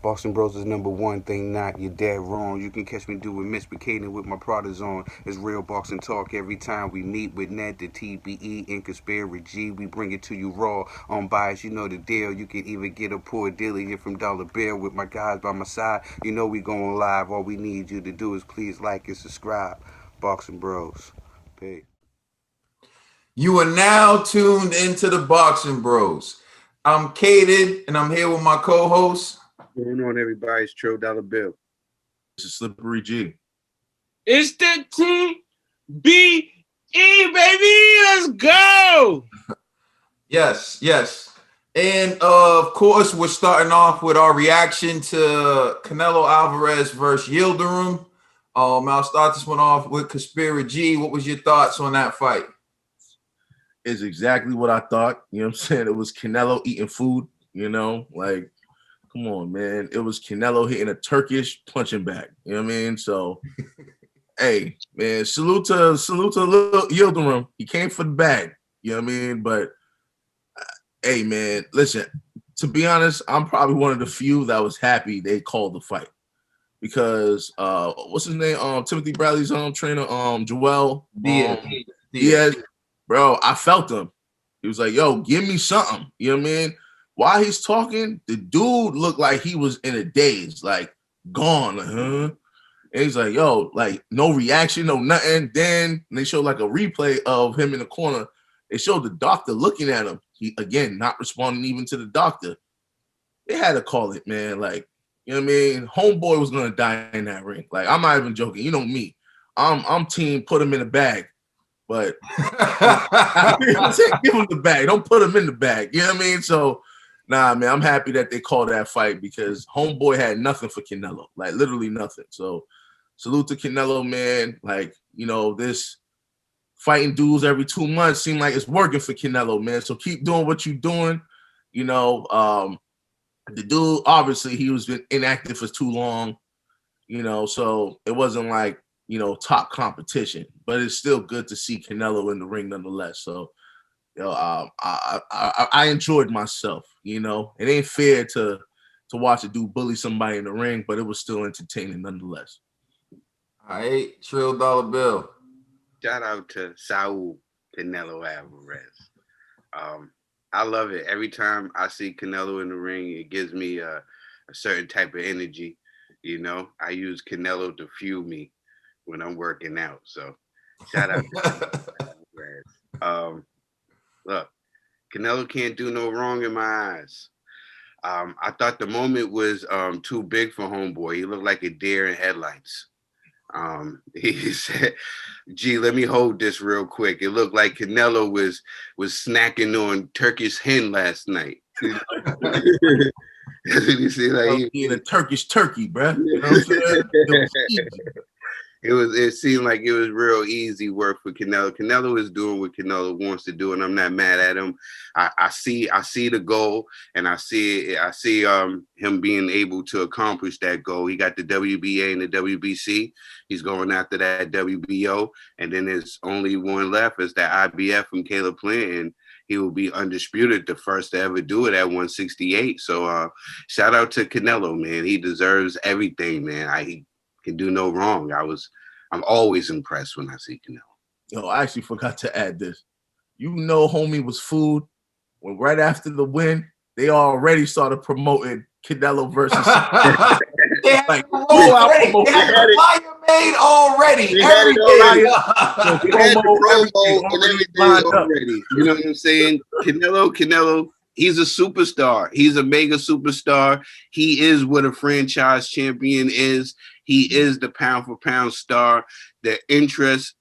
Boston Bros is number one thing not. You're dead wrong. You can catch me doing misbehaving with my products on. It's real boxing talk every time we meet with Ned, the TBE, and Conspiracy G. We bring it to you raw, unbiased. You know the deal. You can even get a poor dealer here from Dollar Bill with my guys by my side. You know we going live. All we need you to do is please like and subscribe. Boxing Bros. Peace. You are now tuned into the Boxing Bros. I'm Kaden, and I'm here with my co-host. What's going on, everybody? It's Trill Dollar Bill. This is Slippery G. It's the TBE, baby. Let's go. Yes. And of course, we're starting off with our reaction to Canelo Alvarez versus Yildirim. I'll start this one off with Conspiracy G. What was your thoughts on that fight? Is exactly what I thought. You know what I'm saying? It was Canelo eating food, like, come on, man. It was Canelo hitting a Turkish punching bag. You know what I mean? So, hey, man, salute to Yildirim. He came for the bag. You know what I mean? But, hey, man, listen, to be honest, I'm probably one of the few that was happy they called the fight. Because, what's his name? Timothy Bradley's trainer, Joel Diaz. Bro, I felt him. He was like, yo, give me something. You know what I mean? While he's talking, the dude looked like he was in a daze, like gone. Like, huh? And he's like, yo, like no reaction, no nothing. Then they showed like a replay of him in the corner. They showed the doctor looking at him. He, again, not responding even to the doctor. They had to call it, man. Like, you know what I mean? Homeboy was going to die in that ring. Like, I'm not even joking. You know me. I'm team put him in a bag. But give him the bag. Don't put him in the bag. You know what I mean? So, nah, man, I'm happy that they called that fight because Homeboy had nothing for Canelo. Like, literally nothing. So, salute to Canelo, man. Like, this fighting dudes every 2 months seem like it's working for Canelo, man. So, keep doing what you're doing. The dude, obviously, he was been inactive for too long. So it wasn't like, top competition, but it's still good to see Canelo in the ring nonetheless. So, I enjoyed myself. It ain't fair to watch a dude bully somebody in the ring, but it was still entertaining nonetheless. All right, Trill Dollar Bill. Shout out to Saul Canelo Alvarez. I love it. Every time I see Canelo in the ring, it gives me a certain type of energy. I use Canelo to fuel me when I'm working out. So shout out to Alvarez. Look, Canelo can't do no wrong in my eyes. I thought the moment was too big for Homeboy. He looked like a deer in headlights. He said, "Gee, let me hold this real quick." It looked like Canelo was snacking on Turkish hen last night. You see, like eating a Turkish turkey, bro. You know what I'm saying? It seemed like it was real easy work for Canelo. Canelo is doing what Canelo wants to do, and I'm not mad at him. I see the goal, and I see him being able to accomplish that goal. He got the WBA and the WBC. He's going after that WBO, and then there's only one left. Is that IBF from Caleb Plant, and he will be undisputed, the first to ever do it at 168. So shout out to Canelo, man. He deserves everything, man. He can do no wrong. I'm always impressed when I see Canelo. Yo, I actually forgot to add this. Homie was food when right after the win, they already started promoting Canelo versus. They had the flyer made already. He had the promo and everything already. You know what I'm saying? Canelo, he's a superstar. He's a mega superstar. He is what a franchise champion is. He is the pound for pound star. The entrance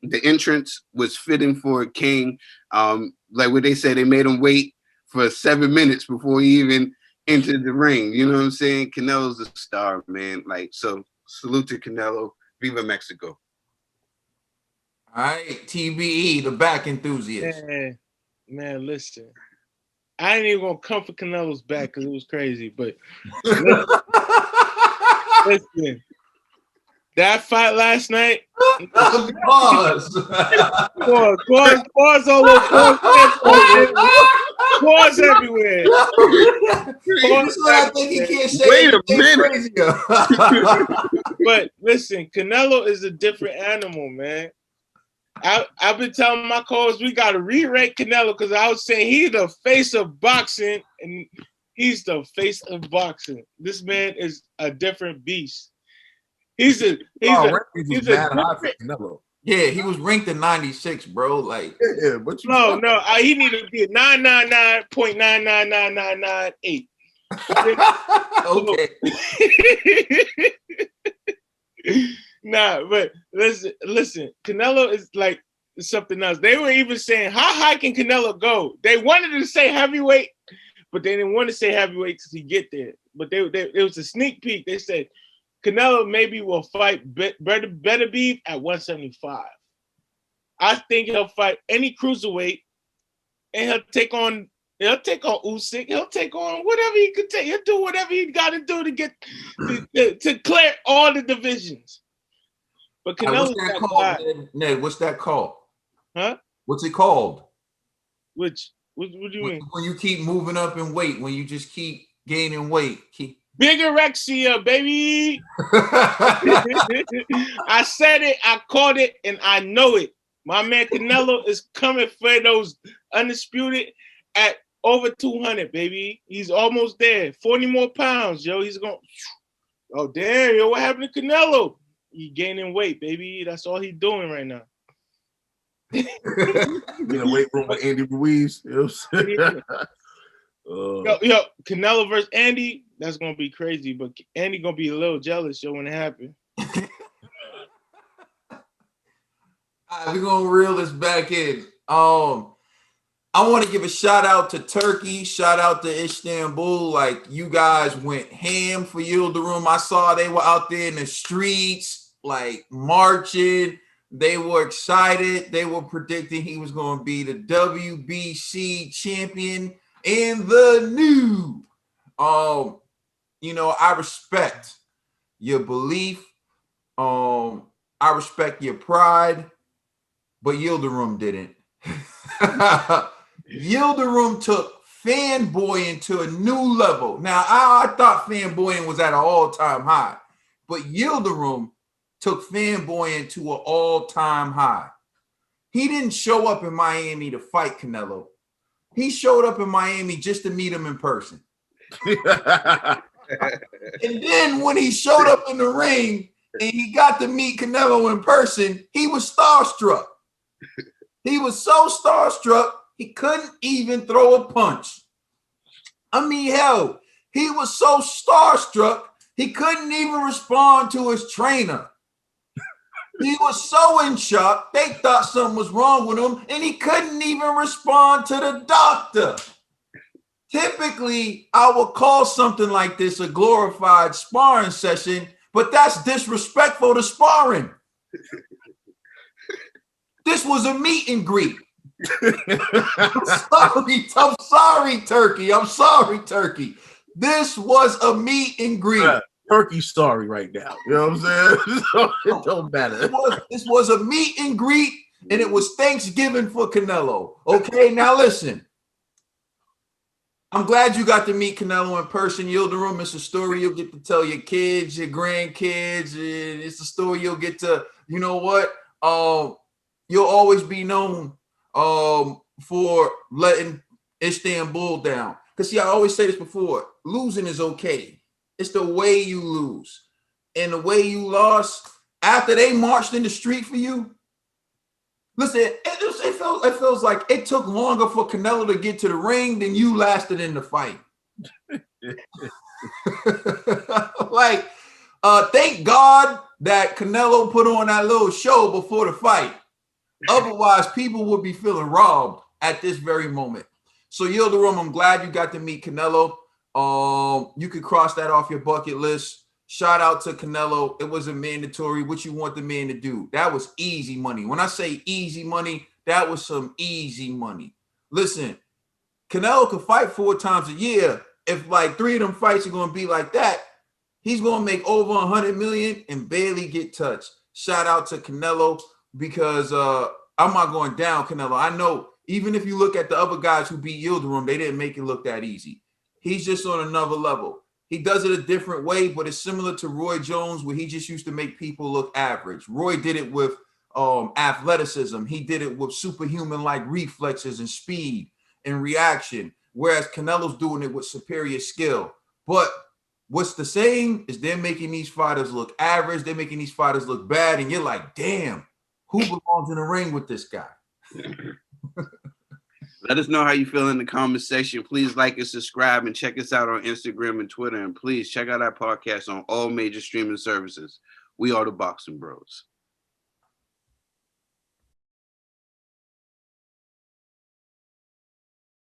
was fitting for a king. Like what they said, they made him wait for 7 minutes before he even entered the ring. You know what I'm saying? Canelo's a star, man. Like, so salute to Canelo. Viva Mexico. All right, TBE, the back enthusiast. Man, listen. I ain't even gonna come for Canelo's back because it was crazy, but listen, That fight last night. Pause. Pause all over. Pause everywhere. This is what I think he can't say. Wait a minute. Crazier. But listen, Canelo is a different animal, man. I've been telling my co-hosts we got to re-rate Canelo because I was saying he's the face of boxing, and he's the face of boxing. This man is a different beast. He's a different. Yeah, he was ranked in 96, bro. Like, Yeah, but you No, he needed to be 999.9999998. okay. Nah, but listen, Canelo is like something else. They were even saying, how high can Canelo go? They wanted to say heavyweight, but they didn't want to say heavyweight till he get there. But it was a sneak peek. They said Canelo maybe will fight better beef at 175. I think he'll fight any cruiserweight, and he'll take on Usyk. He'll take on whatever he could take. He'll do whatever he got to do to get to clear all the divisions. But Canelo's what's that called, Ned? What's that called? Huh? What's it called? What do you mean? When you keep moving up in weight, when you just keep gaining weight. Bigorexia, baby. I said it, I caught it, and I know it. My man Canelo is coming for those undisputed at over 200, baby. He's almost there. 40 more pounds, yo. He's going. Oh, damn, yo. What happened to Canelo? He gaining weight, baby. That's all he's doing right now. in a weight room with Andy Ruiz. Yo, Canelo versus Andy, that's gonna be crazy. But Andy gonna be a little jealous, yo, when it happens. All right, we're gonna reel this back in. I want to give a shout out to Turkey, shout out to Istanbul. Like, you guys went ham for Yildirim. I saw they were out there in the streets, like marching. They were excited. They were predicting he was going to be the WBC champion and the new. I respect your belief. I respect your pride, but Yildirim didn't. Yildirim took fanboying to a new level. Now, I thought fanboying was at an all-time high, but Yildirim took fanboying to an all-time high. He didn't show up in Miami to fight Canelo. He showed up in Miami just to meet him in person. And then when he showed up in the ring and he got to meet Canelo in person, he was starstruck. He was so starstruck, he couldn't even throw a punch. I mean, hell, he was so starstruck, he couldn't even respond to his trainer. He was so in shock, they thought something was wrong with him, and he couldn't even respond to the doctor. Typically, I would call something like this a glorified sparring session, but that's disrespectful to sparring. This was a meet and greet. I'm sorry, Turkey. I'm sorry, Turkey. This was a meet and greet. Turkey's sorry right now. You know what I'm saying? So it don't matter. This was a meet and greet, and it was Thanksgiving for Canelo. Okay, now listen. I'm glad you got to meet Canelo in person. Yildirim, it's a story you'll get to tell your kids, your grandkids. And it's a story you'll get to, you know what? You'll always be known for letting Istanbul down. Because, see, I always say this before. Losing is okay. It's the way you lose. And the way you lost, after they marched in the street for you, listen, it feels like it took longer for Canelo to get to the ring than you lasted in the fight. Thank God that Canelo put on that little show before the fight. Otherwise, people would be feeling robbed at this very moment. So, Yildirim, I'm glad you got to meet Canelo. You could cross that off your bucket list. Shout out to Canelo. It wasn't mandatory. What you want the man to do? That was easy money. When I say easy money, that was some easy money. Listen, Canelo could fight 4 times a year. If like 3 of them fights are going to be like that, He's gonna make over 100 million and barely get touched. Shout out to Canelo because I'm not going down Canelo. I know even if you look at the other guys who beat Yildirim, they didn't make it look that easy. He's just on another level. He does it a different way, but it's similar to Roy Jones, where he just used to make people look average. Roy did it with athleticism. He did it with superhuman-like reflexes and speed and reaction, whereas Canelo's doing it with superior skill. But what's the same is they're making these fighters look average. They're making these fighters look bad, and you're like, damn, who belongs in the ring with this guy? Let us know how you feel in the comment section. Please like and subscribe and check us out on Instagram and Twitter. And please check out our podcast on all major streaming services. We are the Boxing Bros.